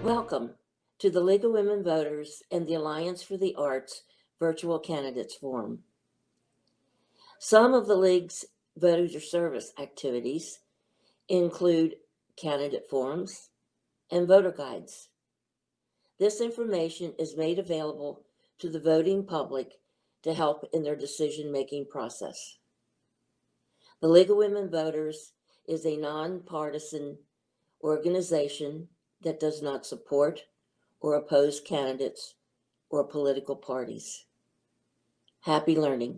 Welcome to the League of Women Voters and the Alliance for the Arts Virtual Candidates Forum. Some of the League's voter service activities include candidate forums and voter guides. This information is made available to the voting public to help in their decision-making process. The League of Women Voters is a nonpartisan organization that does not support or oppose candidates or political parties. Happy learning.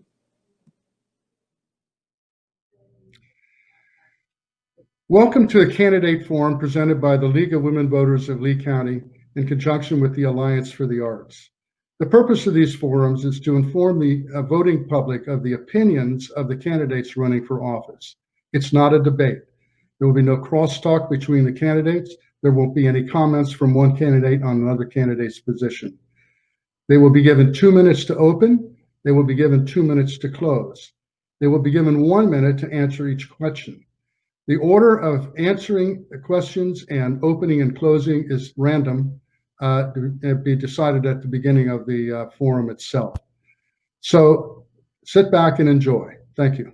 Welcome to a candidate forum presented by the League of Women Voters of Lee County in conjunction with the Alliance for the Arts. The purpose of these forums is to inform the voting public of the opinions of the candidates running for office. It's not a debate. There will be no crosstalk between the candidates. There won't be any comments from one candidate on another candidate's position. They will be given 2 minutes to open. They will be given 2 minutes to close. They will be given 1 minute to answer each question. The order of answering the questions and opening and closing is random, to be decided at the beginning of the forum itself. So sit back and enjoy. Thank you.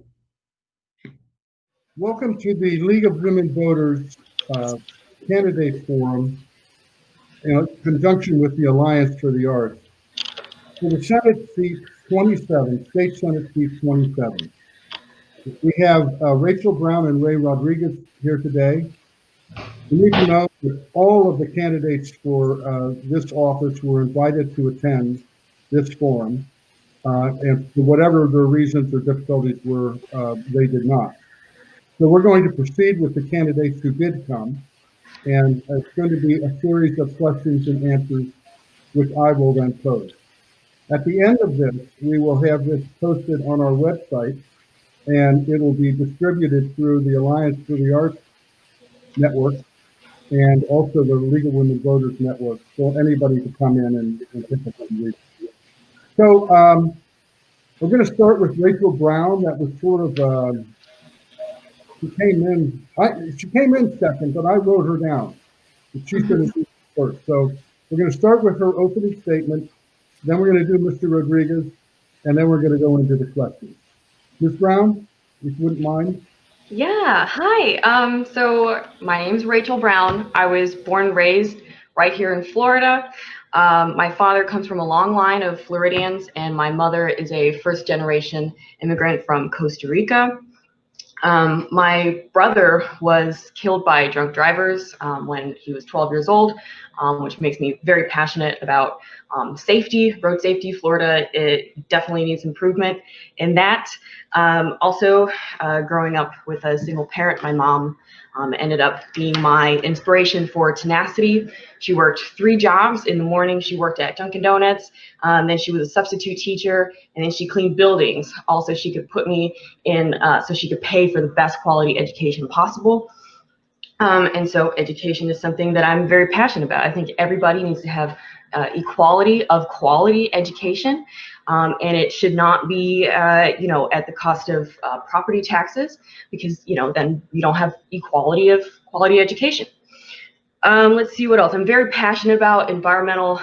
Welcome to the League of Women Voters Candidate Forum in conjunction with the Alliance for the Arts. For the Senate seat 27, State Senate seat 27. We have Rachel Brown and Ray Rodriguez here today. We need to know that all of the candidates for this office were invited to attend this forum, and for whatever their reasons or difficulties were, they did not. So we're going to proceed with the candidates who did come, and it's going to be a series of questions and answers, which I will then pose. At the end of this, we will have this posted on our website, and it will be distributed through the Alliance for the Arts Network and also the League of Women Voters Network for anybody to come in and pick up and read. So we're going to start with Rachel Brown. That was sort of, she came in second, but I wrote her down. She's going to do first. So we're going to start with her opening statement. Then we're going to do Mr. Rodriguez, and then we're going to go into the questions. Ms. Brown, if you wouldn't mind. Yeah, hi. So my name's Rachel Brown. I was born and raised right here in Florida. My father comes from a long line of Floridians, and my mother is a first-generation immigrant from Costa Rica. My brother was killed by drunk drivers when he was 12 years old, which makes me very passionate about safety, road safety. Florida, it definitely needs improvement in that. Also, growing up with a single parent, my mom ended up being my inspiration for tenacity. She worked 3 jobs. In the morning, she worked at Dunkin' Donuts. Then she was a substitute teacher, and then she cleaned buildings. Also, she could put me in so she could pay for the best quality education possible. And so education is something that I'm very passionate about. I think everybody needs to have equality of quality education, and it should not be, at the cost of property taxes, because, then you don't have equality of quality education. Let's see what else. I'm very passionate about environmental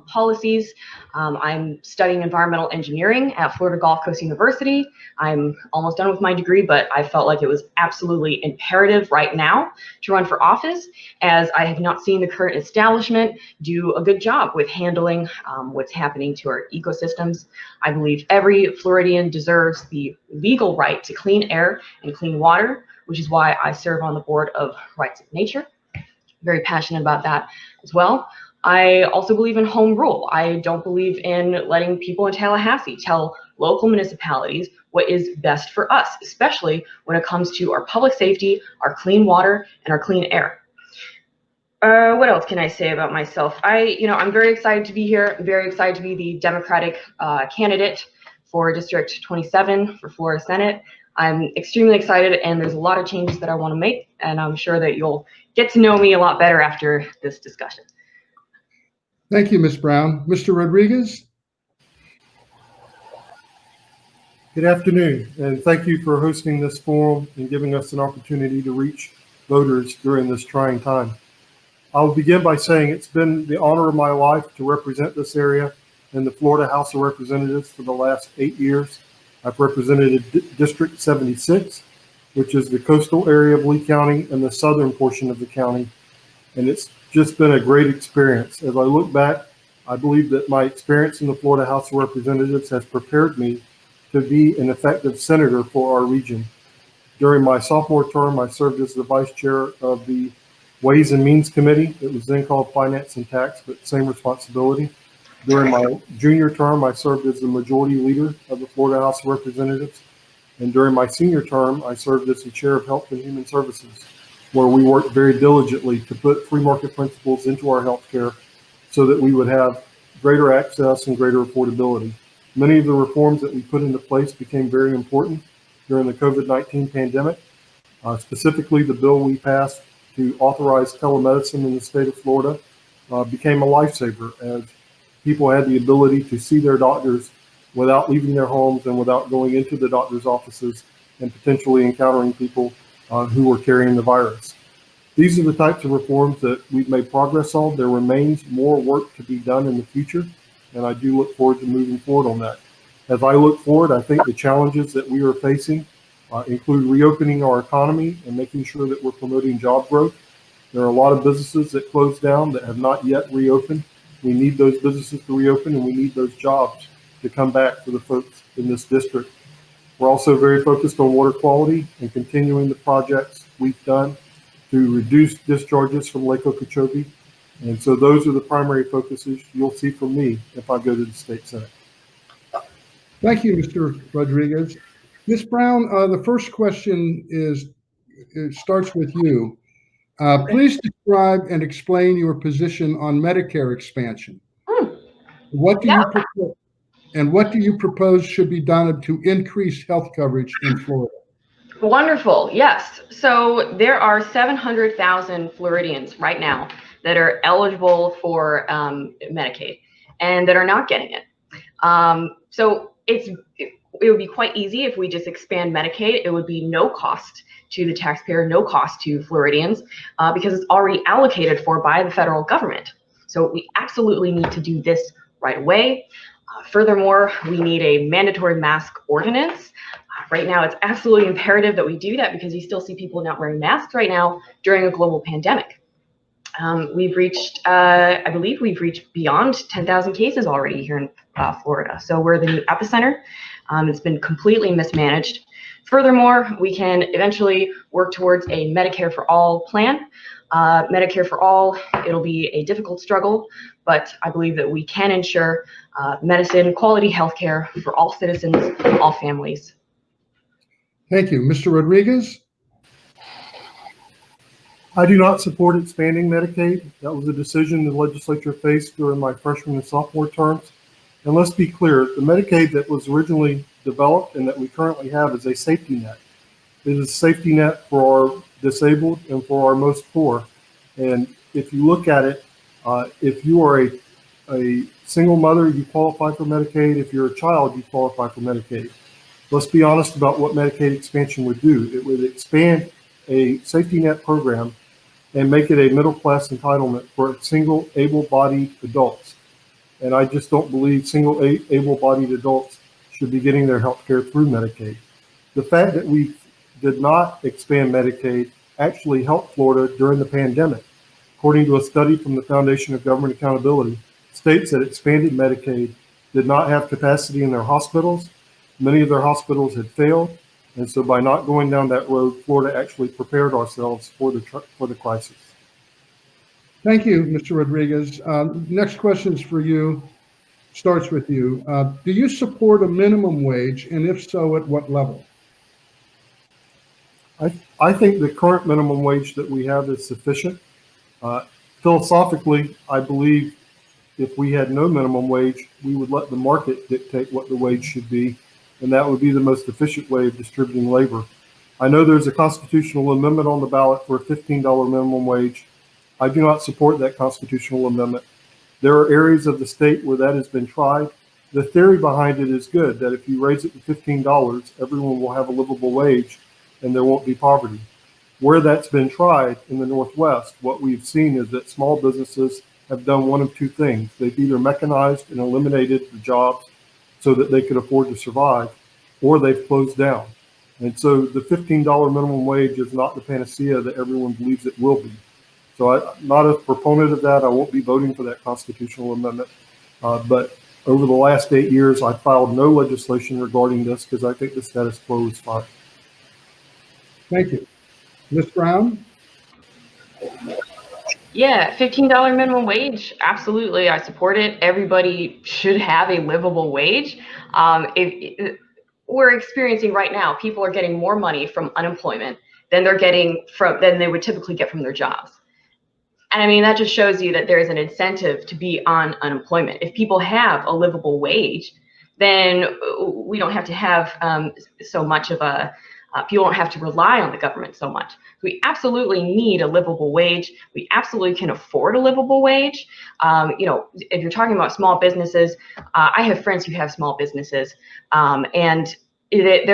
policies. I'm studying environmental engineering at Florida Gulf Coast University. I'm almost done with my degree, but I felt like it was absolutely imperative right now to run for office, as I have not seen the current establishment do a good job with handling what's happening to our ecosystems. I believe every Floridian deserves the legal right to clean air and clean water, which is why I serve on the board of Rights of Nature. Very passionate about that as well. I also believe in home rule. I don't believe in letting people in Tallahassee tell local municipalities what is best for us, especially when it comes to our public safety, our clean water, and our clean air. What else can I say about myself? I'm very excited to be here. I'm very excited to be the Democratic candidate for District 27 for Florida Senate. I'm extremely excited, and there's a lot of changes that I want to make, and I'm sure that you'll get to know me a lot better after this discussion. Thank you, Ms. Brown. Mr. Rodriguez? Good afternoon, and thank you for hosting this forum and giving us an opportunity to reach voters during this trying time. I'll begin by saying it's been the honor of my life to represent this area in the Florida House of Representatives for the last 8 years. I've represented District 76, which is the coastal area of Lee County and the southern portion of the county. And it's just been a great experience. As I look back, I believe that my experience in the Florida House of Representatives has prepared me to be an effective senator for our region. During my sophomore term, I served as the vice chair of the Ways and Means Committee. It was then called Finance and Tax, but same responsibility. During my junior term, I served as the majority leader of the Florida House of Representatives. And during my senior term, I served as the chair of Health and Human Services, where we worked very diligently to put free market principles into our healthcare so that we would have greater access and greater affordability. Many of the reforms that we put into place became very important during the COVID-19 pandemic. Specifically, the bill we passed to authorize telemedicine in the state of Florida became a lifesaver, as people had the ability to see their doctors without leaving their homes and without going into the doctor's offices and potentially encountering people who were carrying the virus. These are the types of reforms that we've made progress on. There remains more work to be done in the future, and I do look forward to moving forward on that. As I look forward, I think the challenges that we are facing include reopening our economy and making sure that we're promoting job growth. There are a lot of businesses that closed down that have not yet reopened. We need those businesses to reopen, and we need those jobs to come back for the folks in this district. We're also very focused on water quality and continuing the projects we've done to reduce discharges from Lake Okeechobee. And so those are the primary focuses you'll see from me if I go to the state senate. Thank you, Mr. Rodriguez. Ms. Brown, the first question it starts with you. Please describe and explain your position on Medicare expansion. What do you propose, and what do you propose should be done to increase health coverage in Florida? Wonderful. Yes. So there are 700,000 Floridians right now that are eligible for Medicaid and that are not getting it. So it would be quite easy if we just expand Medicaid. It would be no cost to the taxpayer, no cost to Floridians, because it's already allocated for by the federal government. So we absolutely need to do this right away. Furthermore, we need a mandatory mask ordinance. Right now, it's absolutely imperative that we do that because you still see people not wearing masks right now during a global pandemic. We've reached, I believe we've reached beyond 10,000 cases already here in Florida. So we're the new epicenter. It's been completely mismanaged. Furthermore, we can eventually work towards a Medicare for all plan. Medicare for all, it'll be a difficult struggle, but I believe that we can ensure medicine, quality healthcare for all citizens, all families. Thank you. Mr. Rodriguez? I do not support expanding Medicaid. That was a decision the legislature faced during my freshman and sophomore terms. And let's be clear, the Medicaid that was originally developed and that we currently have is a safety net. It is a safety net for our disabled and for our most poor. And if you look at it, if you are a single mother, you qualify for Medicaid. If you're a child, you qualify for Medicaid. Let's be honest about what Medicaid expansion would do. It would expand a safety net program and make it a middle class entitlement for single able-bodied adults. And I just don't believe single able-bodied adults should be getting their health care through Medicaid. The fact that we did not expand Medicaid actually helped Florida during the pandemic. According to a study from the Foundation of Government Accountability, states that expanded Medicaid did not have capacity in their hospitals. Many of their hospitals had failed. And so by not going down that road, Florida actually prepared ourselves for the crisis. Thank you, Mr. Rodriguez. Next question is for you. Starts with you. Do you support a minimum wage, and if so, at what level? I think the current minimum wage that we have is sufficient. Philosophically, I believe if we had no minimum wage, we would let the market dictate what the wage should be, and that would be the most efficient way of distributing labor. I know there's a constitutional amendment on the ballot for a $15 minimum wage. I do not support that constitutional amendment. There are areas of the state where that has been tried. The theory behind it is good, that if you raise it to $15, everyone will have a livable wage and there won't be poverty. Where that's been tried in the Northwest, what we've seen is that small businesses have done one of two things. They've either mechanized and eliminated the jobs so that they could afford to survive, or they've closed down. And so the $15 minimum wage is not the panacea that everyone believes it will be. So I'm not a proponent of that. I won't be voting for that constitutional amendment. But over the last 8 years, I filed no legislation regarding this because I think the status quo is fine. Thank you. Ms. Brown? Yeah, $15 minimum wage. Absolutely. I support it. Everybody should have a livable wage. If we're experiencing right now, people are getting more money from unemployment than than they would typically get from their jobs. And I mean, that just shows you that there is an incentive to be on unemployment. If people have a livable wage, then we don't have to have so much of people don't have to rely on the government so much. We absolutely need a livable wage. We absolutely can afford a livable wage. If you're talking about small businesses, I have friends who have small businesses, and if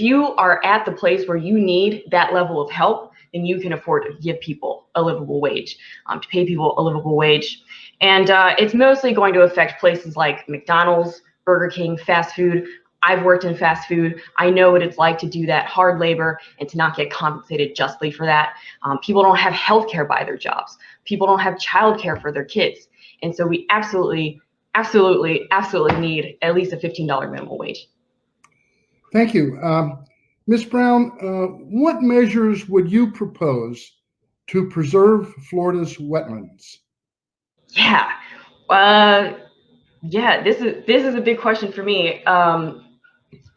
you are at the place where you need that level of help, then you can afford to give people a livable wage, to pay people a livable wage. And it's mostly going to affect places like McDonald's, Burger King, fast food. I've worked in fast food. I know what it's like to do that hard labor and to not get compensated justly for that. People don't have health care by their jobs. People don't have childcare for their kids. And so we absolutely need at least a $15 minimum wage. Thank you. Ms. Brown, what measures would you propose to preserve Florida's wetlands? Yeah. This is a big question for me.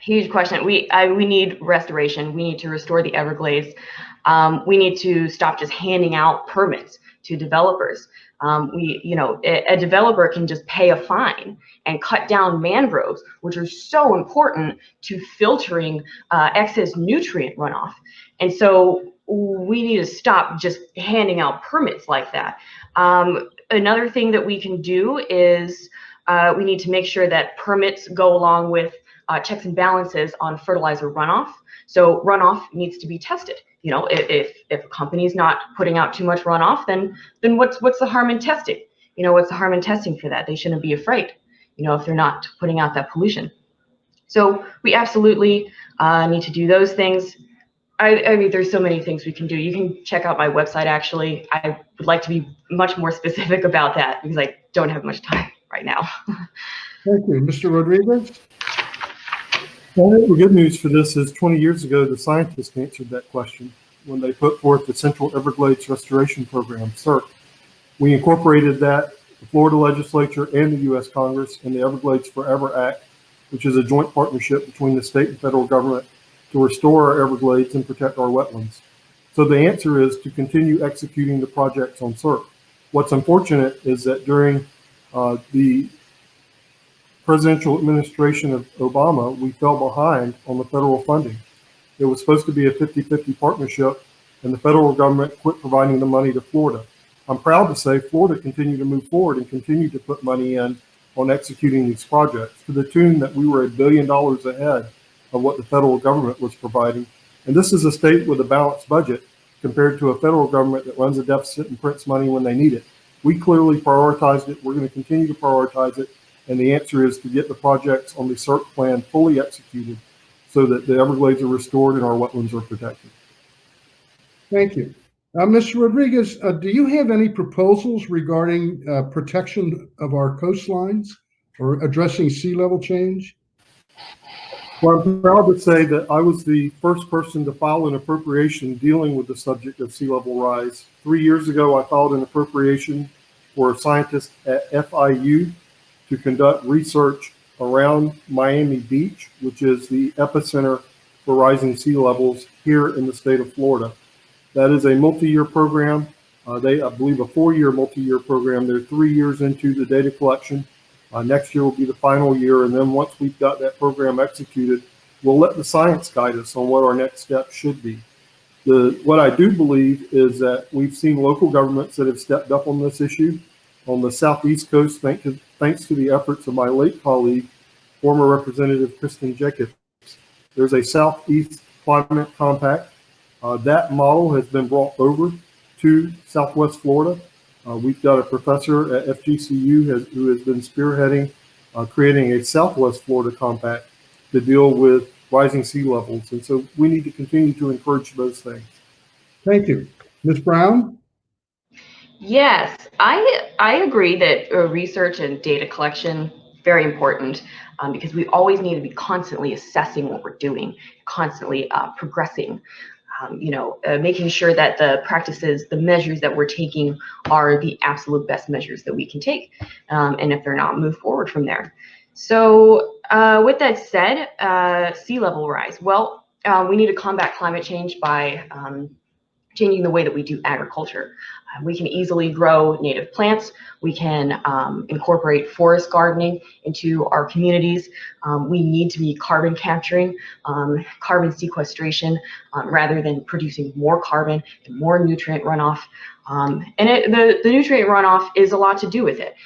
Huge question. We need restoration. We need to restore the Everglades. We need to stop just handing out permits to developers. A developer can just pay a fine and cut down mangroves, which are so important to filtering excess nutrient runoff. And so we need to stop just handing out permits like that. Another thing that we can do is we need to make sure that permits go along with checks and balances on fertilizer runoff. So runoff needs to be tested. If a company is not putting out too much runoff, then what's the harm in testing? What's the harm in testing for that? They shouldn't be afraid, if they're not putting out that pollution. So we absolutely need to do those things. I mean, there's so many things we can do. You can check out my website, actually. I would like to be much more specific about that because I don't have much time right now. Thank you. Mr. Rodriguez? Well, the good news for this is 20 years ago, the scientists answered that question when they put forth the Central Everglades Restoration Program, CERP. We incorporated that, the Florida legislature and the U.S. Congress, in the Everglades Forever Act, which is a joint partnership between the state and federal government to restore our Everglades and protect our wetlands. So the answer is to continue executing the projects on CERP. What's unfortunate is that during the presidential administration of Obama, we fell behind on the federal funding. It was supposed to be a 50-50 partnership, and the federal government quit providing the money to Florida. I'm proud to say Florida continued to move forward and continued to put money in on executing these projects to the tune that we were $1 billion ahead of what the federal government was providing. And this is a state with a balanced budget compared to a federal government that runs a deficit and prints money when they need it. We clearly prioritized it. We're going to continue to prioritize it. And the answer is to get the projects on the CERP plan fully executed so that the Everglades are restored and our wetlands are protected. Thank you. Mr. Rodriguez, do you have any proposals regarding protection of our coastlines or addressing sea level change? Well, I'm proud to say that I was the first person to file an appropriation dealing with the subject of sea level rise. 3 years ago, I filed an appropriation for scientists at FIU to conduct research around Miami Beach, which is the epicenter for rising sea levels here in the state of Florida. That is a multi-year program. I believe a 4-year multi-year program. They're 3 years into the data collection. Next year will be the final year, and then once we've got that program executed, we'll let the science guide us on what our next steps should be. What I do believe is that we've seen local governments that have stepped up on this issue. On the southeast coast, thanks to the efforts of my late colleague, former Representative Kristen Jacobs, there's a Southeast Climate Compact That model has been brought over to Southwest Florida. We've got a professor at FGCU who has been spearheading creating a Southwest Florida compact to deal with rising sea levels. And so we need to continue to encourage those things. Thank you. Ms. Brown? Yes, I agree that research and data collection very important, because we always need to be constantly assessing what we're doing, constantly progressing. Making sure that the practices, the measures that we're taking are the absolute best measures that we can take. And if they're not, move forward from there. So with that said, sea level rise. Well, we need to combat climate change by changing the way that we do agriculture. We can easily grow native plants. We can incorporate forest gardening into our communities. We need to be carbon capturing, carbon sequestration, rather than producing more carbon and more nutrient runoff. The nutrient runoff is a lot to do with it.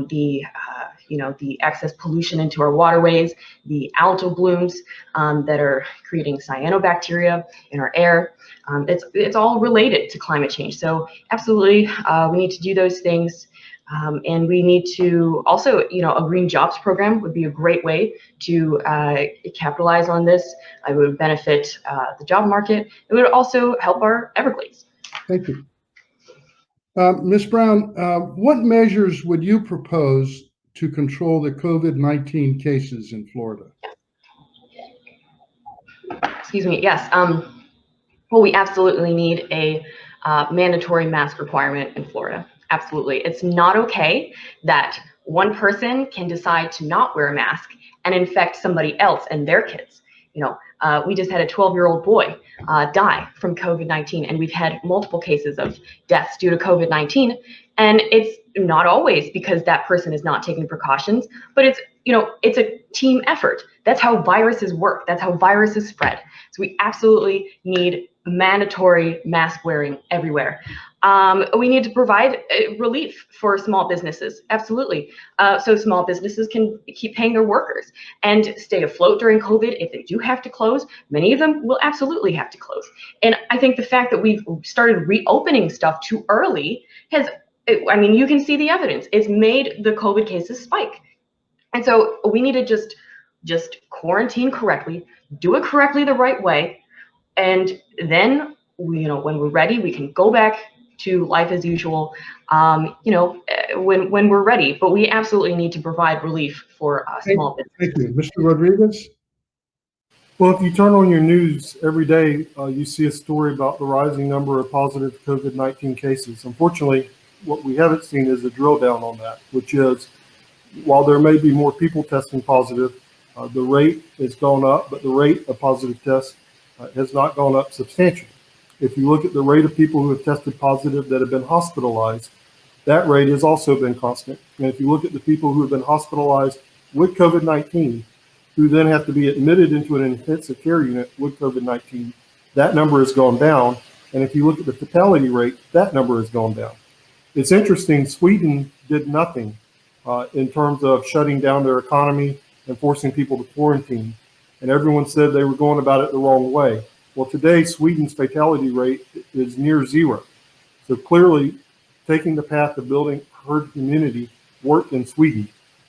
The excess pollution into our waterways, the algal blooms that are creating cyanobacteria in our air. It's all related to climate change. So absolutely, we need to do those things. And we need to also, a green jobs program would be a great way to capitalize on this. It would benefit the job market. It would also help our Everglades. Thank you. Ms. Brown, what measures would you propose to control the COVID-19 cases in Florida? Excuse me. Yes. Well, we absolutely need a mandatory mask requirement in Florida. Absolutely. It's not okay that one person can decide to not wear a mask and infect somebody else and their kids. We just had a 12-year-old boy die from COVID-19, and we've had multiple cases of deaths due to COVID-19. And it's not always because that person is not taking precautions, but it's a team effort. That's how viruses work. That's how viruses spread. So we absolutely need mandatory mask wearing everywhere. We need to provide relief for small businesses, absolutely. So small businesses can keep paying their workers and stay afloat during COVID. If they do have to close, many of them will absolutely have to close. And I think the fact that we've started reopening stuff too early you can see the evidence. It's made the COVID cases spike. And so we need to just quarantine correctly, do it correctly the right way, and then when we're ready, we can go back to life as usual. When we're ready. But we absolutely need to provide relief for small businesses. Thank you, Mr. Rodriguez. Well, if you turn on your news every day, you see a story about the rising number of positive COVID-19 cases. Unfortunately, what we haven't seen is a drill down on that, which is while there may be more people testing positive, the rate has gone up, but the rate of positive tests has not gone up substantially. If you look at the rate of people who have tested positive that have been hospitalized, that rate has also been constant. And if you look at the people who have been hospitalized with COVID-19, who then have to be admitted into an intensive care unit with COVID-19, that number has gone down. And if you look at the fatality rate, that number has gone down. It's interesting, Sweden did nothing in terms of shutting down their economy and forcing people to quarantine. And everyone said they were going about it the wrong way. Well, today, Sweden's fatality rate is near zero. So clearly, taking the path of building herd immunity worked in Sweden.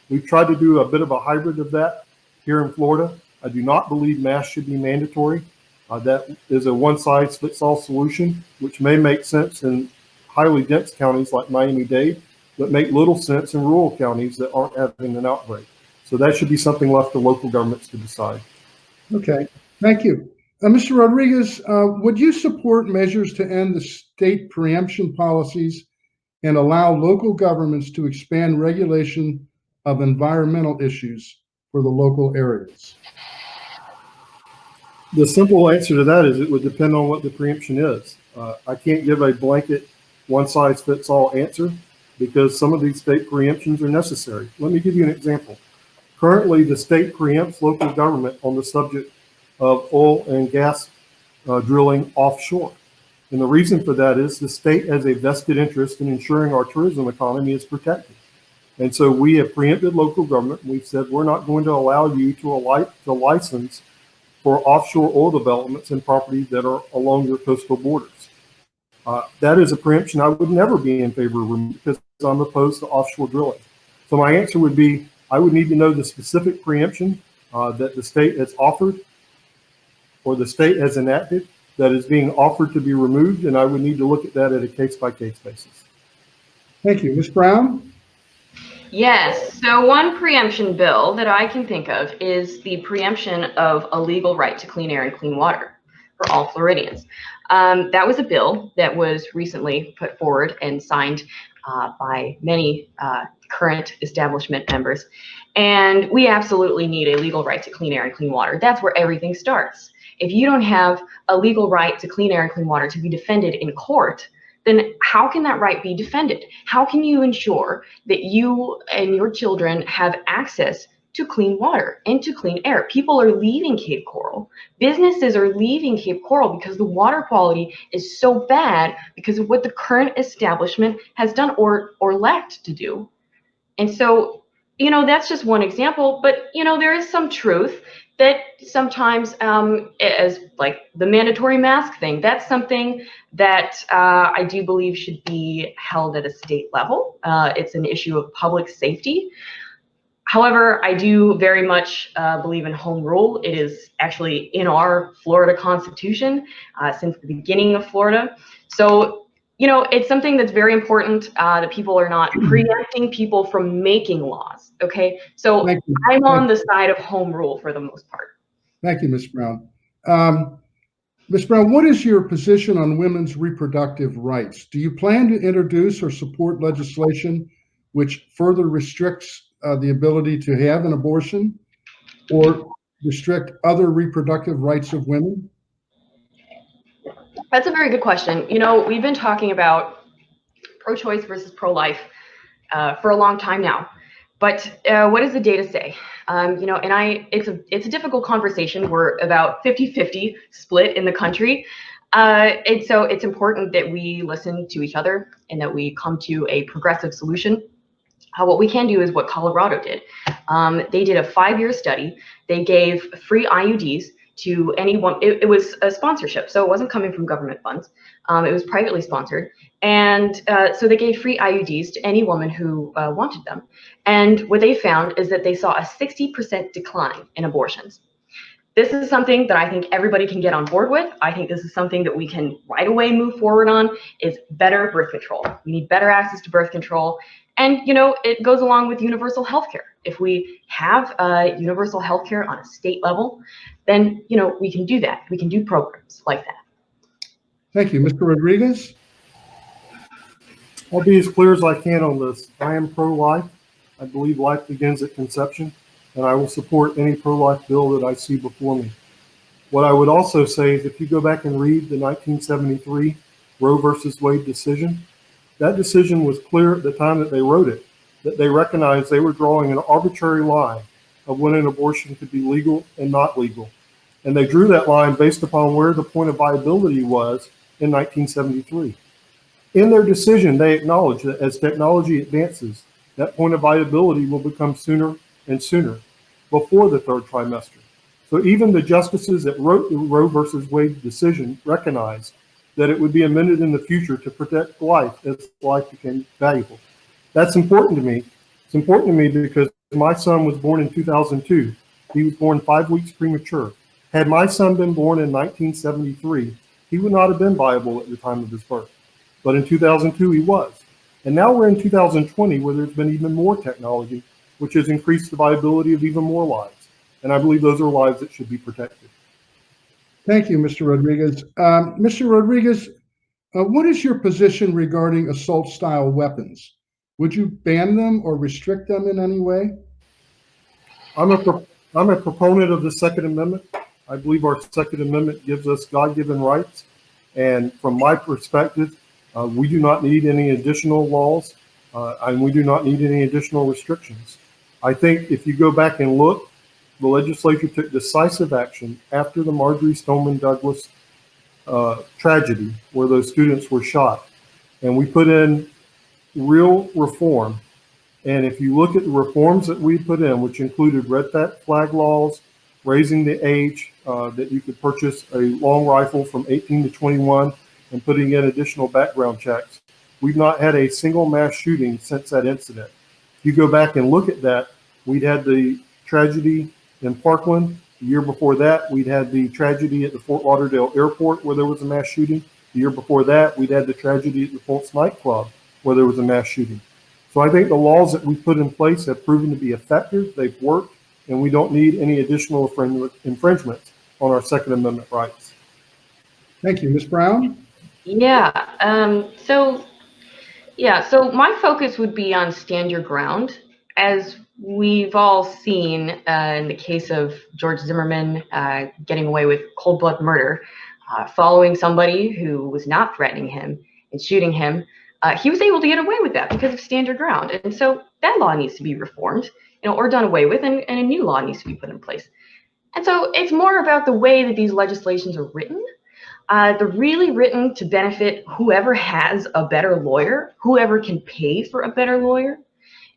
We've tried to do a bit of a hybrid of that here in Florida. I do not believe masks should be mandatory. That is a one-size-fits-all solution, which may make sense in highly dense counties like Miami-Dade, but make little sense in rural counties that aren't having an outbreak. So that should be something left to local governments to decide. Okay, thank you. Mr. Rodriguez, would you support measures to end the state preemption policies and allow local governments to expand regulation of environmental issues for the local areas? The simple answer to that is it would depend on what the preemption is. I can't give a blanket one-size-fits-all answer because some of these state preemptions are necessary. Let me give you an example. Currently, the state preempts local government on the subject of oil and gas drilling offshore. And the reason for that is the state has a vested interest in ensuring our tourism economy is protected. And so we have preempted local government. We've said we're not going to allow you to license for offshore oil developments and properties that are along your coastal borders. That is a preemption I would never be in favor of because I'm opposed to offshore drilling. So my answer would be, I would need to know the specific preemption that the state has offered or the state has enacted that is being offered to be removed, and I would need to look at that at a case-by-case basis. Thank you. Ms. Brown? Yes, so one preemption bill that I can think of is the preemption of a legal right to clean air and clean water for all Floridians. That was a bill that was recently put forward and signed by many current establishment members. And we absolutely need a legal right to clean air and clean water. That's where everything starts. If you don't have a legal right to clean air and clean water to be defended in court, then how can that right be defended? How can you ensure that you and your children have access to clean water and to clean air? People are leaving Cape Coral. Businesses are leaving Cape Coral because the water quality is so bad because of what the current establishment has done or lacked to do. And so, that's just one example, but, there is some truth that sometimes, as like the mandatory mask thing, that's something that I do believe should be held at a state level. It's an issue of public safety. However, I do very much believe in home rule. It is actually in our Florida Constitution since the beginning of Florida. So, it's something that's very important that people are not preempting people from making laws. Okay, so Thank you. I'm on the side of home rule for the most part. Thank you, Ms. Brown. Ms. Brown, what is your position on women's reproductive rights? Do you plan to introduce or support legislation which further restricts the ability to have an abortion or restrict other reproductive rights of women? That's a very good question. We've been talking about pro-choice versus pro-life for a long time now. But what does the data say? It's a difficult conversation. We're about 50-50 split in the country. And so it's important that we listen to each other and that we come to a progressive solution. What we can do is what Colorado did. They did a 5-year study. They gave free IUDs to anyone. It was a sponsorship, so it wasn't coming from government funds. It was privately sponsored. And so they gave free IUDs to any woman who wanted them. And what they found is that they saw a 60% decline in abortions. This is something that I think everybody can get on board with. I think this is something that we can right away move forward on, is better birth control. We need better access to birth control. And, it goes along with universal health care. If we have universal health care on a state level, then, we can do that. We can do programs like that. Thank you. Mr. Rodriguez? I'll be as clear as I can on this. I am pro-life. I believe life begins at conception, and I will support any pro-life bill that I see before me. What I would also say is if you go back and read the 1973 Roe versus Wade decision, that decision was clear at the time that they wrote it, that they recognized they were drawing an arbitrary line of when an abortion could be legal and not legal. And they drew that line based upon where the point of viability was in 1973. In their decision, they acknowledge that as technology advances, that point of viability will become sooner and sooner, before the 3rd trimester. So even the justices that wrote the Roe versus Wade decision recognized that it would be amended in the future to protect life as life became valuable. That's important to me. It's important to me because my son was born in 2002. He was born 5 weeks premature. Had my son been born in 1973, he would not have been viable at the time of his birth. But in 2002, he was. And now we're in 2020, where there's been even more technology, which has increased the viability of even more lives. And I believe those are lives that should be protected. Thank you, Mr. Rodriguez. Mr. Rodriguez, what is your position regarding assault-style weapons? Would you ban them or restrict them in any way? I'm a proponent of the Second Amendment. I believe our Second Amendment gives us God-given rights. And from my perspective, we do not need any additional laws, and we do not need any additional restrictions. I think if you go back and look, the legislature took decisive action after the Marjorie Stoneman Douglas tragedy, where those students were shot. And we put in real reform. And if you look at the reforms that we put in, which included red flag laws, raising the age that you could purchase a long rifle from 18 to 21 and putting in additional background checks. We've not had a single mass shooting since that incident. If you go back and look at that, we'd had the tragedy in Parkland. The year before that, we'd had the tragedy at the Fort Lauderdale airport where there was a mass shooting. The year before that, we'd had the tragedy at the Pulse nightclub where there was a mass shooting. So I think the laws that we put in place have proven to be effective, they've worked, and we don't need any additional infringements on our Second Amendment rights. Thank you. Ms. Brown? So my focus would be on stand your ground. As we've all seen in the case of George Zimmerman getting away with cold blood murder, following somebody who was not threatening him and shooting him, he was able to get away with that because of stand your ground. And so that law needs to be reformed, or done away with, and a new law needs to be put in place. And so it's more about the way that these legislations are written. They're really written to benefit whoever has a better lawyer, whoever can pay for a better lawyer.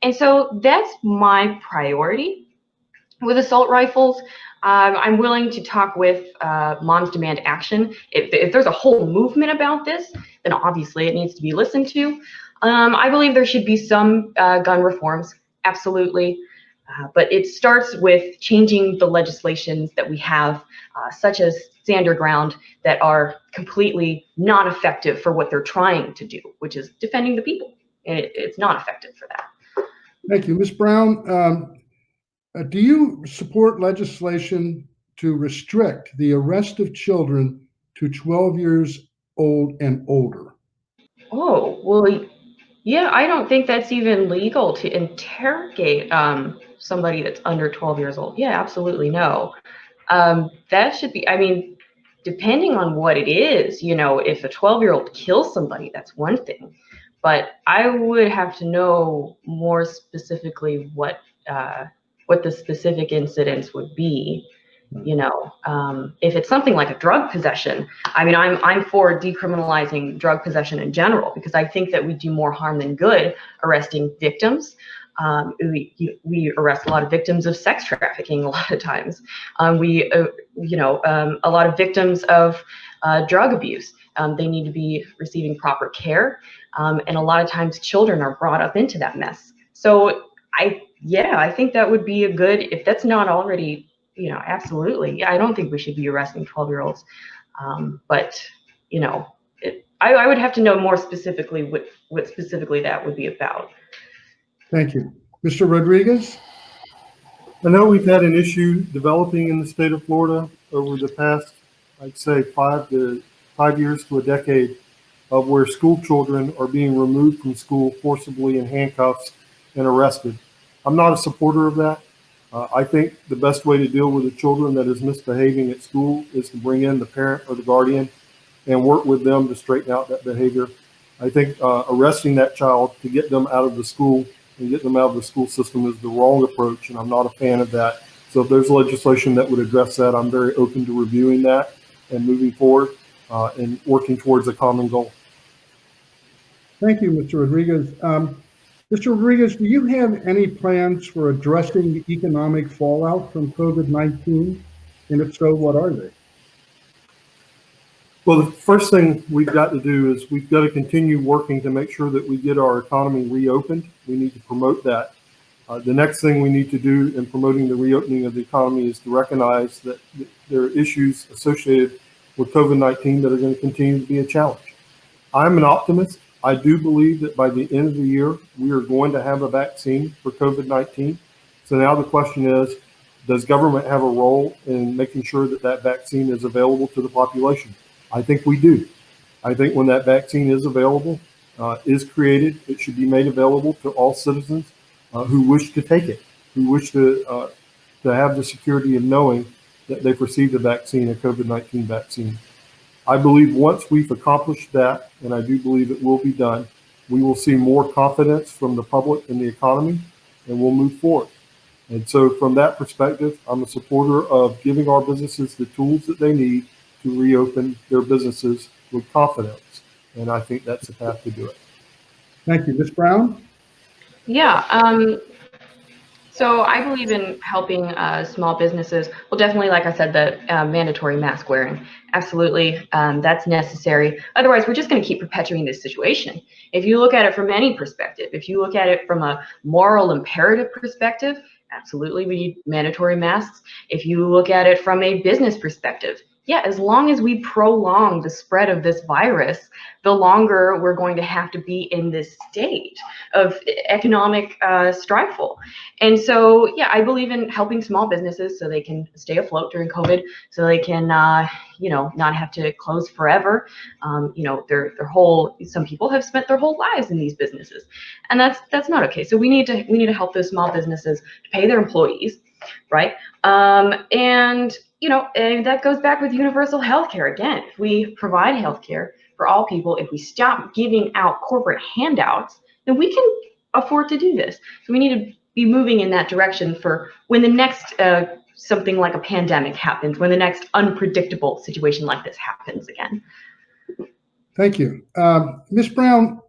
And so that's my priority with assault rifles. I'm willing to talk with Moms Demand Action. If there's a whole movement about this, then obviously it needs to be listened to. I believe there should be some gun reforms, absolutely. But it starts with changing the legislations that we have, such as stand your ground, that are completely not effective for what they're trying to do, which is defending the people. And it's not effective for that. Thank you. Ms. Brown, do you support legislation to restrict the arrest of children to 12 years old and older? Oh, well, yeah, I don't think that's even legal to interrogate somebody that's under 12 years old. Yeah, absolutely no. That should be, I mean, depending on what it is, if a 12-year-old kills somebody, that's one thing. But I would have to know more specifically what the specific incidents would be. If it's something like a drug possession, I mean, I'm for decriminalizing drug possession in general, because I think that we do more harm than good arresting victims. We arrest a lot of victims of sex trafficking a lot of times. A lot of victims of drug abuse. They need to be receiving proper care, and a lot of times children are brought up into that mess. So I think that would be a good, if that's not already, absolutely. I don't think we should be arresting 12-year-olds. But I would have to know more specifically what specifically that would be about. Thank you. Mr. Rodriguez? I know we've had an issue developing in the state of Florida over the past, I'd say 5 years to a decade, of where school children are being removed from school forcibly in handcuffs and arrested. I'm not a supporter of that. I think the best way to deal with a children that is misbehaving at school is to bring in the parent or the guardian and work with them to straighten out that behavior. I think arresting that child to get them out of the school and get them out of the school system is the wrong approach, and I'm not a fan of that. So if there's legislation that would address that, I'm very open to reviewing that and moving forward and working towards a common goal. Thank you, Mr. Rodriguez. Mr. Rodriguez, do you have any plans for addressing the economic fallout from COVID-19? And if so, what are they? Well, the first thing we've got to do is we've got to continue working to make sure that we get our economy reopened. We need to promote that. The next thing we need to do in promoting the reopening of the economy is to recognize that there are issues associated with COVID-19 that are going to continue to be a challenge. I'm an optimist. I do believe that by the end of the year, we are going to have a vaccine for COVID-19. So now the question is, does government have a role in making sure that that vaccine is available to the population? I think we do. I think when that vaccine is available, is created, it should be made available to all citizens who wish to take it, who wish to have the security of knowing that they've received a vaccine, a COVID-19 vaccine. I believe once we've accomplished that, and I do believe it will be done, we will see more confidence from the public in the economy, and we'll move forward. And so from that perspective, I'm a supporter of giving our businesses the tools that they need to reopen their businesses with confidence. And I think that's the path to do it. Thank you. Ms. Brown? Yeah. So I believe in helping small businesses. Well, definitely, like I said, the mandatory mask wearing. Absolutely, that's necessary. Otherwise, we're just going to keep perpetuating this situation. If you look at it from any perspective, if you look at it from a moral imperative perspective, absolutely, we need mandatory masks. If you look at it from a business perspective, yeah, as long as we prolong the spread of this virus, the longer we're going to have to be in this state of economic strifle. And so, yeah, I believe in helping small businesses so they can stay afloat during COVID, so they can, not have to close forever. Their whole, some people have spent their whole lives in these businesses, and that's not okay. So we need to help those small businesses to pay their employees, right? And that goes back with universal health care again. If we provide health care for all people, if we stop giving out corporate handouts, then we can afford to do this. So we need to be moving in that direction for when the next something like a pandemic happens, when the next unpredictable situation like this happens again. Thank you. Ms. Brown,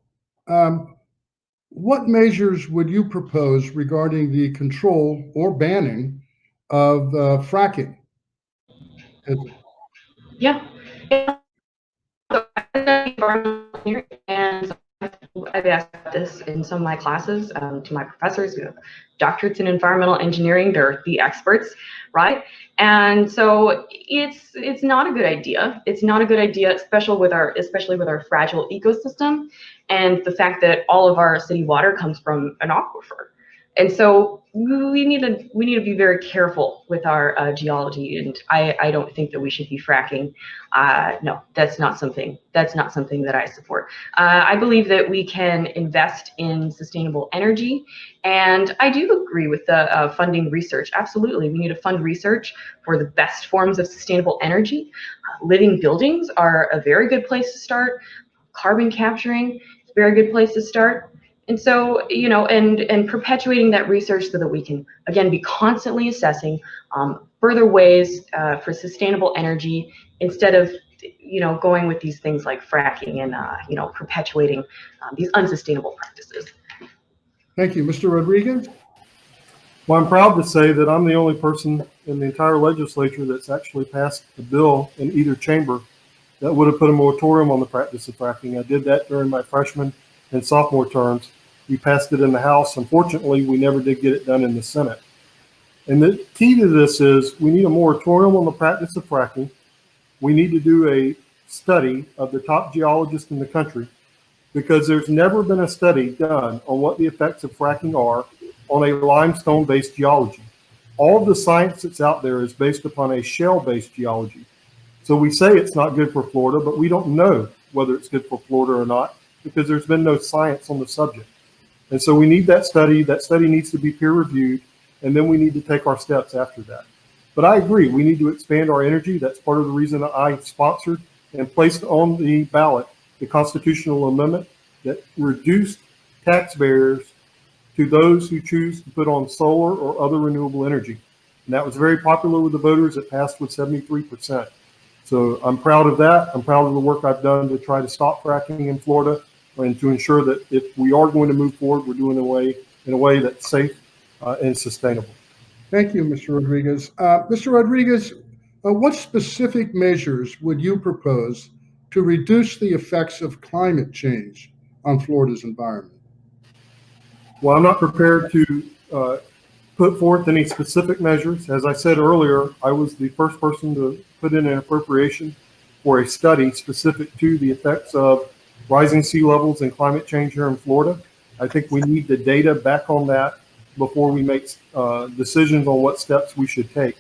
what measures would you propose regarding the control or banning of fracking? Yeah. So I environmental engineering, and I've asked this in some of my classes to my professors who have doctorates in environmental engineering. They're the experts, right? And so it's not a good idea. It's not a good idea, especially with our fragile ecosystem, and the fact that all of our city water comes from an aquifer. And so we need to be very careful with our geology, and I don't think that we should be fracking. No, that's not something that I support. I believe that we can invest in sustainable energy, and I do agree with the funding research. Absolutely, we need to fund research for the best forms of sustainable energy. Living buildings are a very good place to start. Carbon capturing is a very good place to start. And so, and perpetuating that research so that we can, again, be constantly assessing further ways for sustainable energy instead of, going with these things like fracking and, perpetuating these unsustainable practices. Thank you. Mr. Rodriguez? Well, I'm proud to say that I'm the only person in the entire legislature that's actually passed a bill in either chamber that would have put a moratorium on the practice of fracking. I did that during my freshman and sophomore terms. We passed it in the House. Unfortunately, we never did get it done in the Senate. And the key to this is we need a moratorium on the practice of fracking. We need to do a study of the top geologists in the country, because there's never been a study done on what the effects of fracking are on a limestone-based geology. All of the science that's out there is based upon a shale-based geology. So we say it's not good for Florida, but we don't know whether it's good for Florida or not because there's been no science on the subject. And so we need that study. That study needs to be peer reviewed, and then we need to take our steps after that. But I agree, we need to expand our energy. That's part of the reason I sponsored and placed on the ballot the constitutional amendment that reduced tax barriers to those who choose to put on solar or other renewable energy. And that was very popular with the voters. It passed with 73%. So I'm proud of that. I'm proud of the work I've done to try to stop fracking in Florida and to ensure that if we are going to move forward, we're doing it in a way that's safe and sustainable. Thank you, Mr. Rodriguez. Mr. Rodriguez, what specific measures would you propose to reduce the effects of climate change on Florida's environment? Well, I'm not prepared to put forth any specific measures. As I said earlier, I was the first person to put in an appropriation for a study specific to the effects of rising sea levels and climate change here in Florida. I think we need the data back on that before we make decisions on what steps we should take.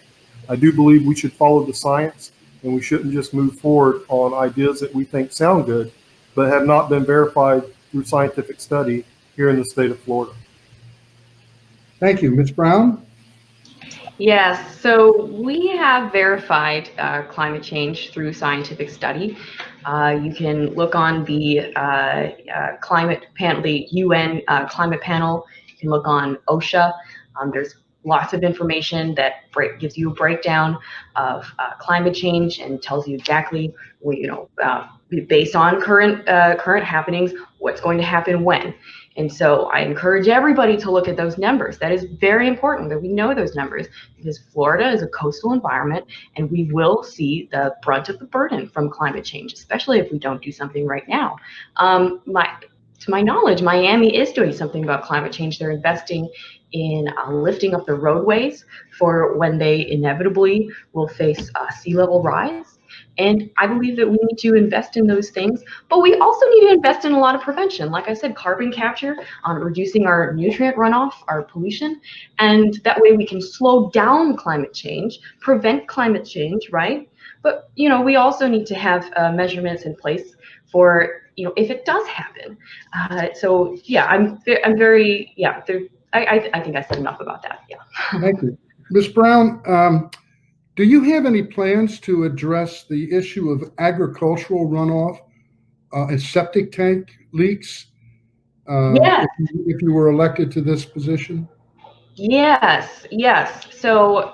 I do believe we should follow the science, and we shouldn't just move forward on ideas that we think sound good, but have not been verified through scientific study here in the state of Florida. Thank you. Ms. Brown? Yes, so we have verified climate change through scientific study. You can look on the climate panel, the UN climate panel. You can look on OSHA. There's lots of information that gives you a breakdown of climate change and tells you exactly, based on current happenings, what's going to happen when. And so I encourage everybody to look at those numbers. That is very important that we know those numbers, because Florida is a coastal environment and we will see the brunt of the burden from climate change, especially if we don't do something right now. To my knowledge, Miami is doing something about climate change. They're investing in lifting up the roadways for when they inevitably will face sea level rise. And I believe that we need to invest in those things, but we also need to invest in a lot of prevention. Like I said, carbon capture, reducing our nutrient runoff, our pollution, and that way we can slow down climate change, prevent climate change, right? But we also need to have measurements in place for if it does happen. So yeah, I'm very yeah. I think I said enough about that. Yeah. Thank you. Ms. Brown, do you have any plans to address the issue of agricultural runoff and septic tank leaks Yeah. if you were elected to this position? Yes, yes. So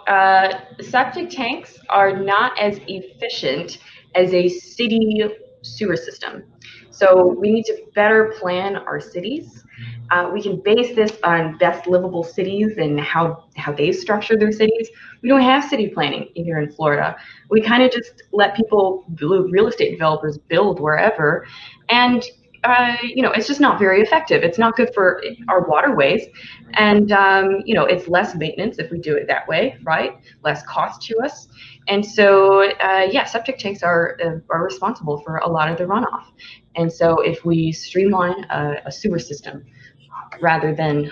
septic tanks are not as efficient as a city sewer system. So we need to better plan our cities. We can base this on best livable cities and how they structure their cities. We don't have city planning here in Florida. We kind of just let people, real estate developers, build wherever, and it's just not very effective. It's not good for our waterways, and it's less maintenance if we do it that way, right? Less cost to us. And so yeah, septic tanks are responsible for a lot of the runoff. And so if we streamline a sewer system rather than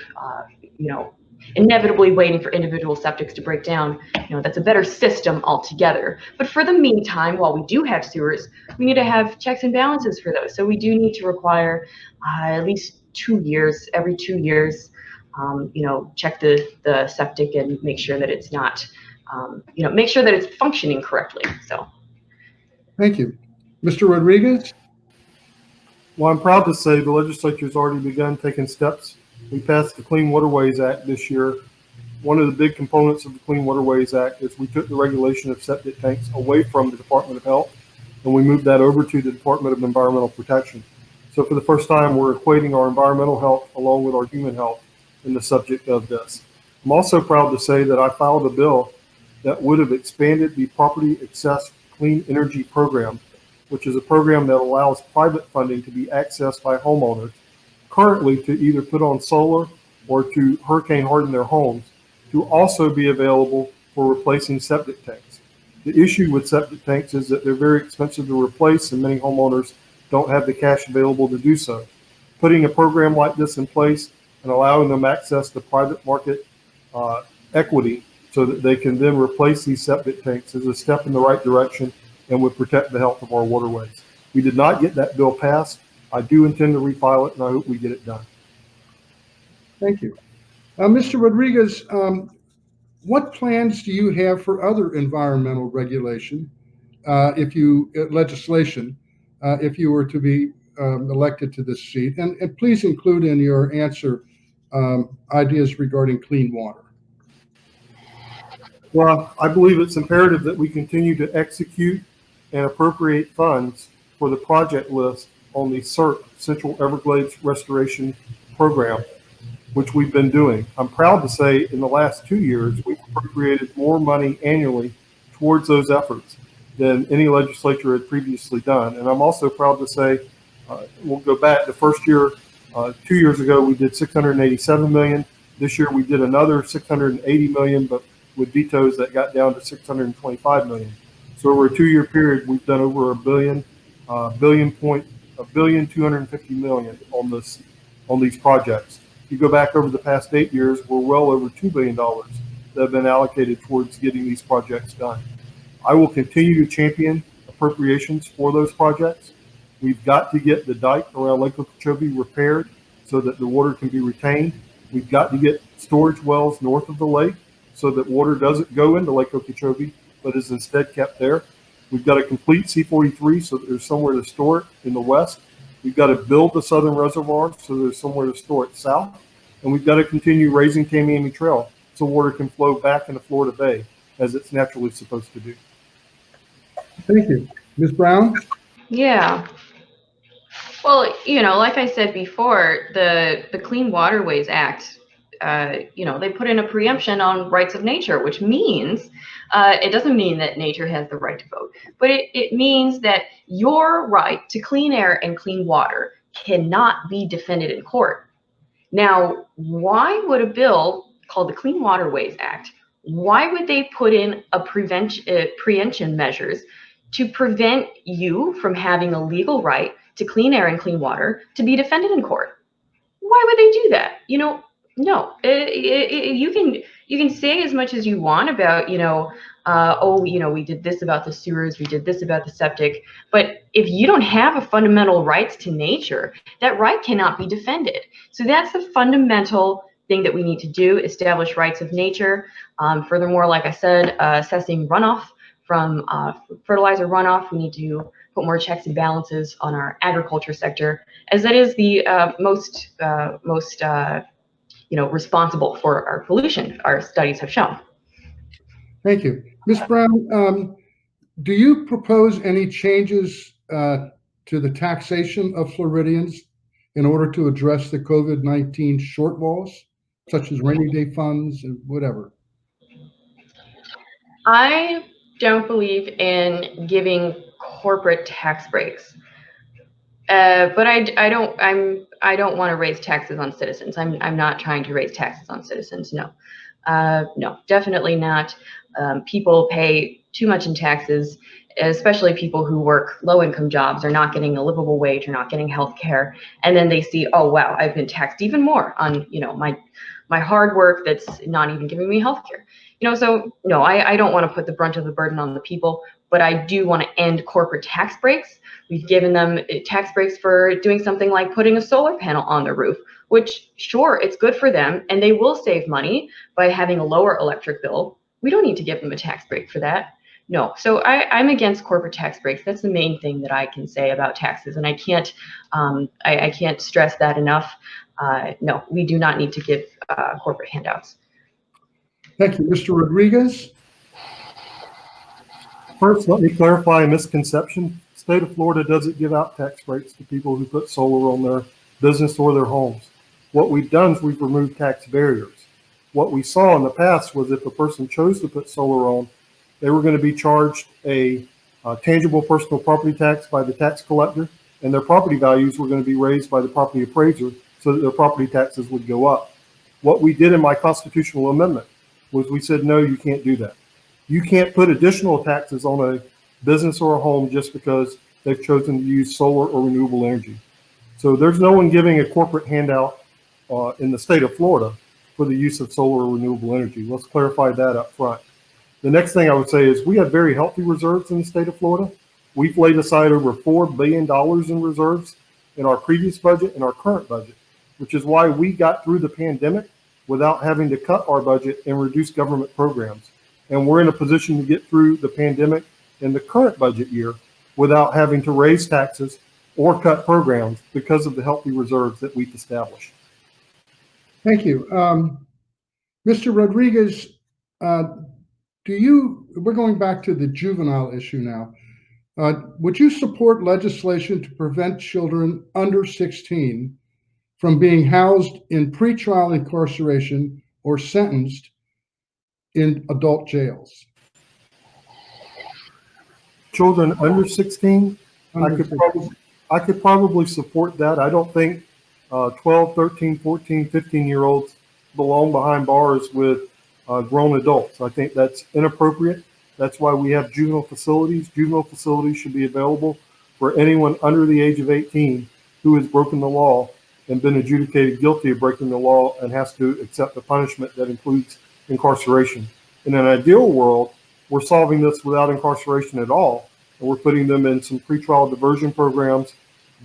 inevitably waiting for individual septics to break down, that's a better system altogether. But for the meantime, while we do have sewers, we need to have checks and balances for those. So we do need to require at least 2 years, every 2 years, check the septic and make sure that it's not, make sure that it's functioning correctly. So. Thank you. Mr. Rodriguez? Well, I'm proud to say the legislature has already begun taking steps. We passed the Clean Waterways Act this year. One of the big components of the Clean Waterways Act is we took the regulation of septic tanks away from the Department of Health, and we moved that over to the Department of Environmental Protection. So for the first time, we're equating our environmental health along with our human health in the subject of this. I'm also proud to say that I filed a bill that would have expanded the Property Access Clean Energy Program, which is a program that allows private funding to be accessed by homeowners currently to either put on solar or to hurricane harden their homes, to also be available for replacing septic tanks. The issue with septic tanks is that they're very expensive to replace, and many homeowners don't have the cash available to do so. Putting a program like this in place and allowing them access to private market equity so that they can then replace these septic tanks is a step in the right direction and would protect the health of our waterways. We did not get that bill passed. I do intend to refile it, and I hope we get it done. Thank you. Mr. Rodriguez, what plans do you have for other environmental regulation, legislation, if you were to be elected to this seat? And please include in your answer ideas regarding clean water. Well, I believe it's imperative that we continue to execute and appropriate funds for the project list on the CERP, Central Everglades Restoration Program, which we've been doing. I'm proud to say in the last 2 years, we've appropriated more money annually towards those efforts than any legislature had previously done. And I'm also proud to say, we'll go back the first year, 2 years ago, we did 687 million. This year we did another 680 million, but with vetoes that got down to 625 million. So over a 2-year period, we've done over $1 billion 250 million on these projects. If you go back over the past 8 years, we're well over $2 billion that have been allocated towards getting these projects done. I will continue to champion appropriations for those projects. We've got to get the dike around Lake Okeechobee repaired so that the water can be retained. We've got to get storage wells north of the lake so that water doesn't go into Lake Okeechobee, but is instead kept there. We've got to complete C-43 so that there's somewhere to store it in the west. We've got to build the southern reservoir so there's somewhere to store it south. And we've got to continue raising Tamiami Trail so water can flow back into Florida Bay as it's naturally supposed to do. Thank you. Ms. Brown? Yeah. Well, like I said before, the Clean Waterways Act, they put in a preemption on rights of nature, which means it doesn't mean that nature has the right to vote, but it means that your right to clean air and clean water cannot be defended in court. Now, why would a bill called the Clean Waterways Act, why would they put in a preemption measures to prevent you from having a legal right to clean air and clean water to be defended in court? Why would they do that? No. You can say as much as you want about, we did this about the sewers, we did this about the septic, but if you don't have a fundamental rights to nature, that right cannot be defended. So that's the fundamental thing that we need to do: establish rights of nature. Furthermore, like I said, assessing runoff from fertilizer runoff, we need to put more checks and balances on our agriculture sector, as that is the most responsible for our pollution, our studies have shown. Thank you. Ms. Brown, do you propose any changes to the taxation of Floridians in order to address the COVID-19 shortfalls, such as rainy day funds and whatever? I don't believe in giving corporate tax breaks. But I don't want to raise taxes on citizens. I'm not trying to raise taxes on citizens. No, no, definitely not. People pay too much in taxes, especially people who work low-income jobs, are not getting a livable wage, are not getting health care, and then they see, oh wow, I've been taxed even more on my hard work that's not even giving me health care. So no, I don't want to put the brunt of the burden on the people, but I do want to end corporate tax breaks. We've given them tax breaks for doing something like putting a solar panel on their roof, which, sure, it's good for them, and they will save money by having a lower electric bill. We don't need to give them a tax break for that. No, so I'm against corporate tax breaks. That's the main thing that I can say about taxes, and I can't stress that enough. No, we do not need to give corporate handouts. Thank you. Mr. Rodriguez? First, let me clarify a misconception. The state of Florida doesn't give out tax breaks to people who put solar on their business or their homes. What we've done is we've removed tax barriers. What we saw in the past was if a person chose to put solar on, they were going to be charged a tangible personal property tax by the tax collector, and their property values were going to be raised by the property appraiser so that their property taxes would go up. What we did in my constitutional amendment was we said, no, you can't do that. You can't put additional taxes on a business or a home just because they've chosen to use solar or renewable energy. So there's no one giving a corporate handout in the state of Florida for the use of solar or renewable energy. Let's clarify that up front. The next thing I would say is we have very healthy reserves in the state of Florida. We've laid aside over $4 billion in reserves in our previous budget and our current budget, which is why we got through the pandemic without having to cut our budget and reduce government programs. And we're in a position to get through the pandemic in the current budget year without having to raise taxes or cut programs because of the healthy reserves that we've established. Thank you. Mr. Rodriguez, we're going back to the juvenile issue now. Would you support legislation to prevent children under 16 from being housed in pretrial incarceration or sentenced in adult jails? Children under 16, Under I could probably support that. I don't think 12, 13, 14, 15-year-olds belong behind bars with grown adults. I think that's inappropriate. That's why we have juvenile facilities. Juvenile facilities should be available for anyone under the age of 18 who has broken the law and been adjudicated guilty of breaking the law and has to accept the punishment that includes incarceration. In an ideal world, we're solving this without incarceration at all, and we're putting them in some pretrial diversion programs,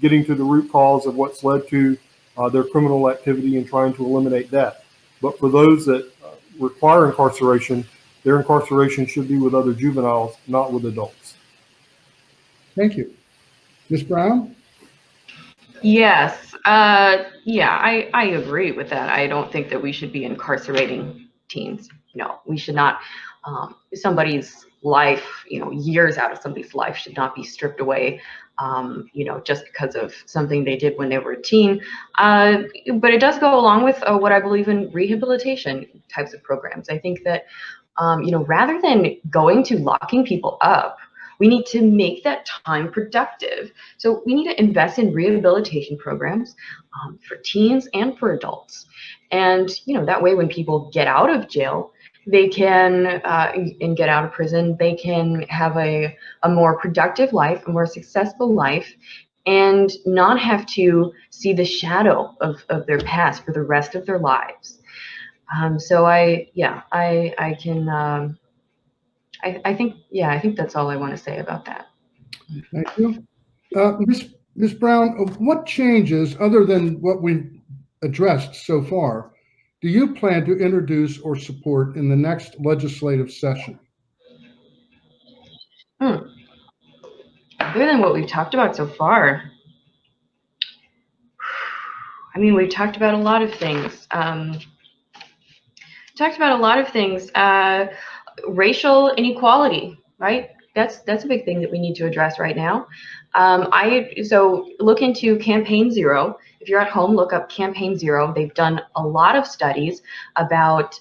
getting to the root cause of what's led to their criminal activity and trying to eliminate that. But for those that require incarceration, their incarceration should be with other juveniles, not with adults. Thank you. Ms. Brown? Yes, yeah, I agree with that. I don't think that we should be incarcerating teens. No, we should not. somebody's life, years out of somebody's life should not be stripped away, just because of something they did when they were a teen. But it does go along with what I believe in rehabilitation types of programs. I think that, rather than going to locking people up, we need to make that time productive. So we need to invest in rehabilitation programs for teens and for adults. And, that way when people get out of jail, they can, and get out of prison, they can have a more productive life, a more successful life, and not have to see the shadow of their past for the rest of their lives. So I think that's all I want to say about that. Thank you. Ms. Brown, what changes, other than what we addressed so far, do you plan to introduce or support in the next legislative session? Other than what we've talked about so far, I mean, we've talked about a lot of things. Racial inequality, right? That's a big thing that we need to address right now. So look into Campaign Zero. If you're at home, look up Campaign Zero. They've done a lot of studies about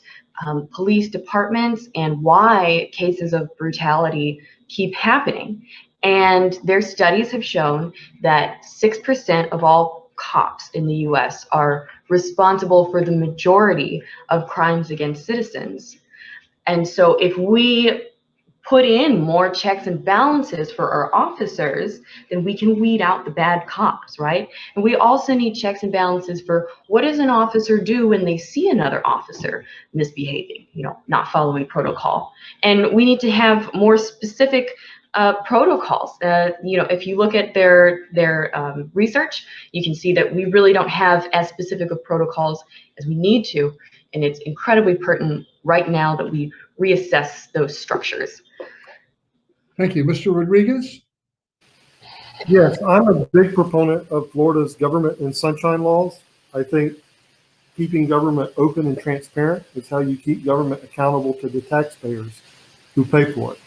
police departments and why cases of brutality keep happening. And their studies have shown that 6% of all cops in the US are responsible for the majority of crimes against citizens. And so if we put in more checks and balances for our officers, then we can weed out the bad cops, right? And we also need checks and balances for what does an officer do when they see another officer misbehaving, not following protocol. And we need to have more specific protocols. If you look at their research, you can see that we really don't have as specific of protocols as we need to. And it's incredibly pertinent right now that we reassess those structures. Thank you. Mr. Rodriguez? Yes, I'm a big proponent of Florida's government and sunshine laws. I think keeping government open and transparent is how you keep government accountable to the taxpayers who pay for it.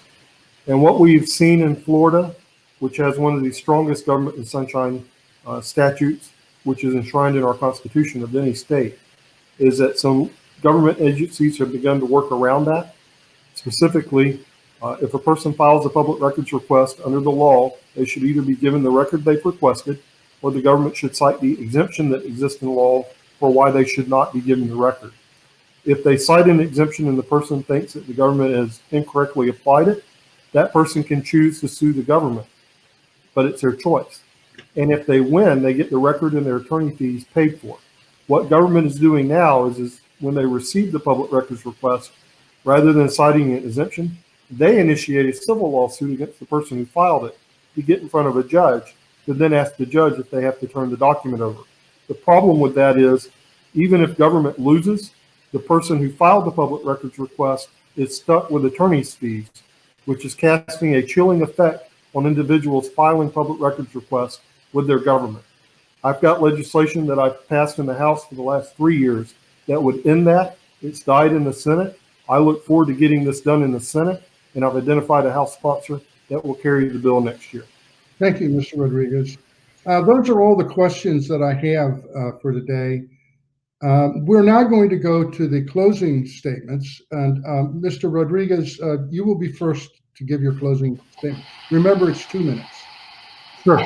And what we've seen in Florida, which has one of the strongest government and sunshine statutes, which is enshrined in our Constitution of any state, is that some government agencies have begun to work around that. Specifically, if a person files a public records request under the law, they should either be given the record they've requested, or the government should cite the exemption that exists in the law for why they should not be given the record. If they cite an exemption and the person thinks that the government has incorrectly applied it, that person can choose to sue the government, but it's their choice. And if they win, they get the record and their attorney fees paid for. What government is doing now is when they receive the public records request, rather than citing an exemption, they initiate a civil lawsuit against the person who filed it to get in front of a judge to then ask the judge if they have to turn the document over. The problem with that is, even if government loses, the person who filed the public records request is stuck with attorney's fees, which is casting a chilling effect on individuals filing public records requests with their government. I've got legislation that I've passed in the House for the last 3 years that would end that. It's died in the Senate. I look forward to getting this done in the Senate, and I've identified a House sponsor that will carry the bill next year. Thank you, Mr. Rodriguez. Those are all the questions that I have for today. We're now going to go to the closing statements. And Mr. Rodriguez, you will be first to give your closing statement. Remember, it's 2 minutes. Sure.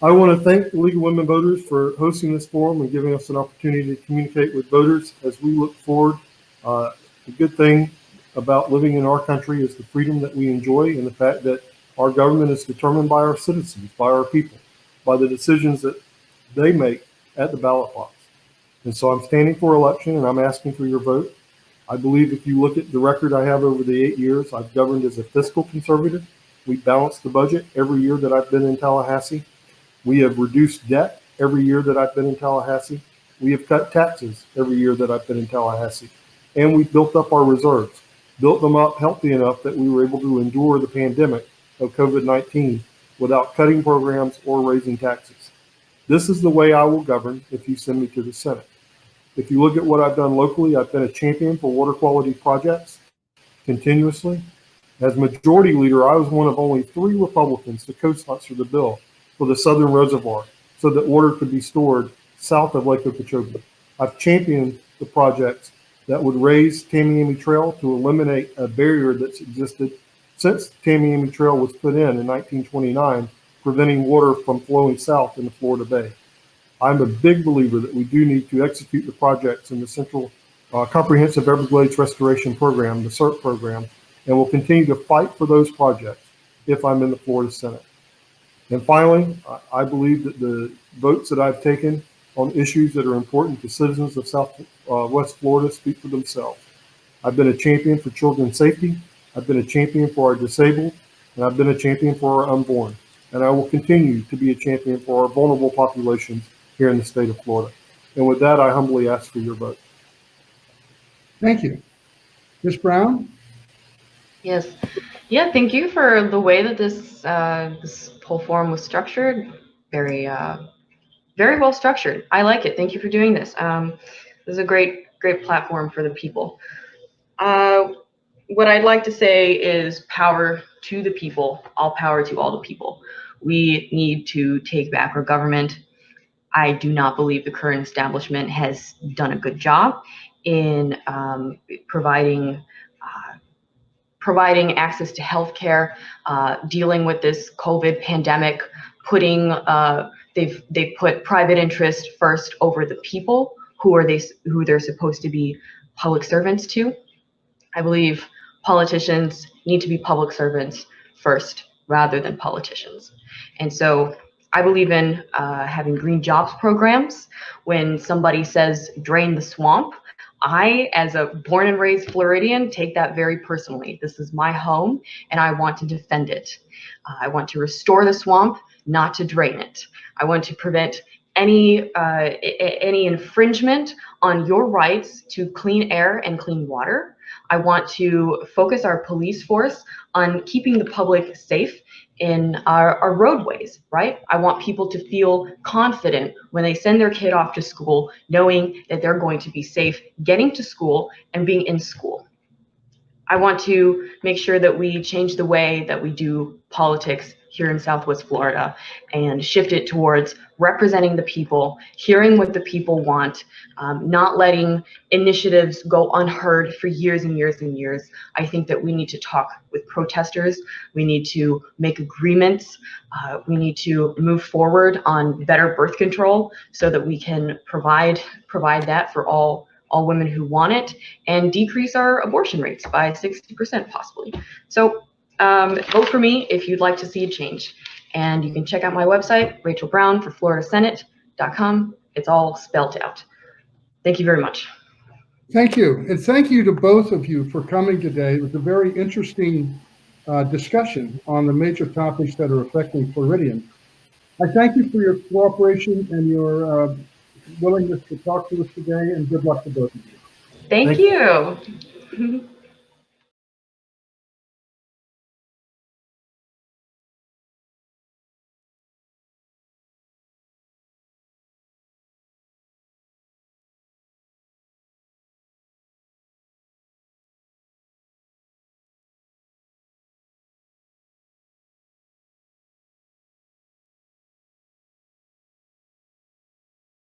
I want to thank the League of Women Voters for hosting this forum and giving us an opportunity to communicate with voters as we look forward. The good thing about living in our country is the freedom that we enjoy and the fact that our government is determined by our citizens, by our people, by the decisions that they make at the ballot box. And so I'm standing for election and I'm asking for your vote. I believe if you look at the record I have over the 8 years, I've governed as a fiscal conservative. We balanced the budget every year that I've been in Tallahassee. We have reduced debt every year that I've been in Tallahassee. We have cut taxes every year that I've been in Tallahassee. And we've built up our reserves, built them up healthy enough that we were able to endure the pandemic of COVID-19 without cutting programs or raising taxes. This is the way I will govern if you send me to the Senate. If you look at what I've done locally, I've been a champion for water quality projects continuously. As majority leader, I was one of only 3 Republicans to co-sponsor the bill for the Southern Reservoir so that water could be stored south of Lake Okeechobee. I've championed the projects that would raise Tamiami Trail to eliminate a barrier that's existed since Tamiami Trail was put in 1929, preventing water from flowing south into Florida Bay. I'm a big believer that we do need to execute the projects in the Central Comprehensive Everglades Restoration Program, the CERP program, and will continue to fight for those projects if I'm in the Florida Senate. And finally, I believe that the votes that I've taken on issues that are important to citizens of Southwest Florida speak for themselves. I've been a champion for children's safety, I've been a champion for our disabled, and I've been a champion for our unborn. And I will continue to be a champion for our vulnerable populations here in the state of Florida. And with that, I humbly ask for your vote. Thank you. Ms. Brown? Yes. Yeah, thank you for the way that this whole forum was structured. Very well structured. I like it. Thank you for doing this. This is a great platform for the people. What I'd like to say is power to the people, all power to all the people. We need to take back our government. I do not believe the current establishment has done a good job in providing access to healthcare, dealing with this COVID pandemic, they've put private interest first over the people who they're supposed to be public servants to. I believe politicians need to be public servants first rather than politicians. And so I believe in having green jobs programs. When somebody says drain the swamp, I, as a born and raised Floridian, take that very personally. This is my home and I want to defend it. I want to restore the swamp, not to drain it. I want to prevent any infringement on your rights to clean air and clean water. I want to focus our police force on keeping the public safe in our roadways, right? I want people to feel confident when they send their kid off to school, knowing that they're going to be safe getting to school and being in school. I want to make sure that we change the way that we do politics here in Southwest Florida and shift it towards representing the people, hearing what the people want, not letting initiatives go unheard for years and years and years. I think that we need to talk with protesters. We need to make agreements. We need to move forward on better birth control so that we can provide that for all women who want it, and decrease our abortion rates by 60% possibly. So vote for me if you'd like to see a change. And you can check out my website, rachelbrown4floridasenate.com. It's all spelled out. Thank you very much. Thank you. And thank you to both of you for coming today. It was a very interesting discussion on the major topics that are affecting Floridians. I thank you for your cooperation and your willingness to talk to us today, and good luck to both of you. Thank you.